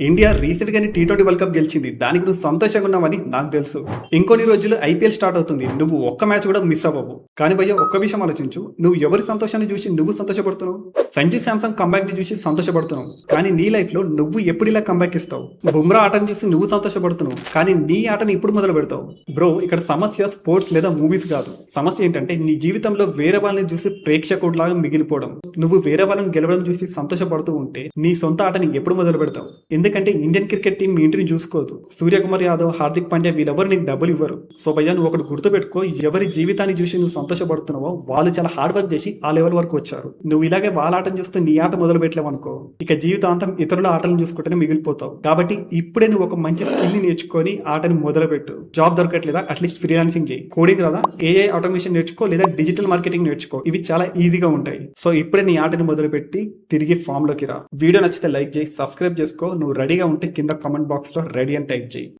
India recent గానే T20 world cup గెలిచింది. దానికి నువ్వు సంతోషంగా ఉన్నావని నాకు తెలుసు. ఇంకొన్ని రోజులు ఐపీఎల్ స్టార్ట్ అవుతుంది. నువ్వు ఒక్క మ్యాచ్ కూడా మిస్ అవ్వవు. కానీ భయ్య ఒక్క విషయం ఆలోచించు. నువ్వు ఎవరి సంతోషాన్ని చూసి నువ్వు సంతోషపడుతున్నావు? సంజు శాంసంగ్ కంబ్యాక్ ని చూసి సంతోషపడుతున్నావు. కానీ నీ లైఫ్ లో నువ్వు ఎప్పుడు ఇలా కంబ్యాక్ ఇస్తావు? బుమ్రా ఆటను చూసి నువ్వు సంతోషపడుతున్నావు. కానీ నీ ఆటని ఇప్పుడు మొదలు పెడతావు. బ్రో, ఇక్కడ సమస్య స్పోర్ట్స్ లేదా మూవీస్ కాదు. సమస్య ఏంటంటే నీ జీవితంలో వేరే వాళ్ళని చూసి ప్రేక్షకుడిలాగా మిగిలిపోవడం. నువ్వు వేరే వాళ్ళని గెలవడం చూసి సంతోషపడుతూ ఉంటే నీ సొంత ఆటని ఎప్పుడు మొదలు పెడతావు? ఎందుకంటే ఇండియన్ క్రికెట్ టీం మీ ఇంటిని చూసుకోదు. సూర్యకుమార్ యాదవ్, హార్దిక్ పాండ్యా వీళ్ళెవరు నీకు డబ్బులు ఇవ్వరు. సో భయ్యా, నువ్వు ఒకటి గుర్తుపెట్టుకో, ఎవరి జీవితాన్ని చూసి నువ్వు సంతోషపడుతున్నావో వాళ్ళు చాలా హార్డ్ వర్క్ చేసి ఆ లెవెల్ వరకు వచ్చారు. నువ్వు ఇలాగే వాళ్ళ ఆటను చూస్తూ నీ ఆట మొదలు పెట్టలేవు అనుకో, ఇక జీవితాంతం ఇతరుల ఆటలను చూసుకుంటేనే మిగిలిపోతావు. కాబట్టి ఇప్పుడే నువ్వు ఒక మంచి స్కిల్ ని నేర్చుకొని ఆటని మొదలుపెట్టు. జాబ్ దొరకట్లేదా? అట్లీస్ట్ ఫ్రీలాన్సింగ్ చేయి. కోడింగ్ రాదా? ఏఐ ఆటోమేషన్ నేర్చుకో, లేదా డిజిటల్ మార్కెటింగ్ నేర్చుకో. ఇవి చాలా ఈజీగా ఉంటాయి. సో ఇప్పుడే నీ ఆటని మొదలుపెట్టి తిరిగి ఫామ్ లోకి రా. వీడియో నచ్చితే లైక్ చేయి, సబ్స్క్రైబ్ చేసుకో. నువ్వు రెడీగా ఉంటే కింద కామెంట్ బాక్స్ లో రెడీ అని టైప్ చేయి.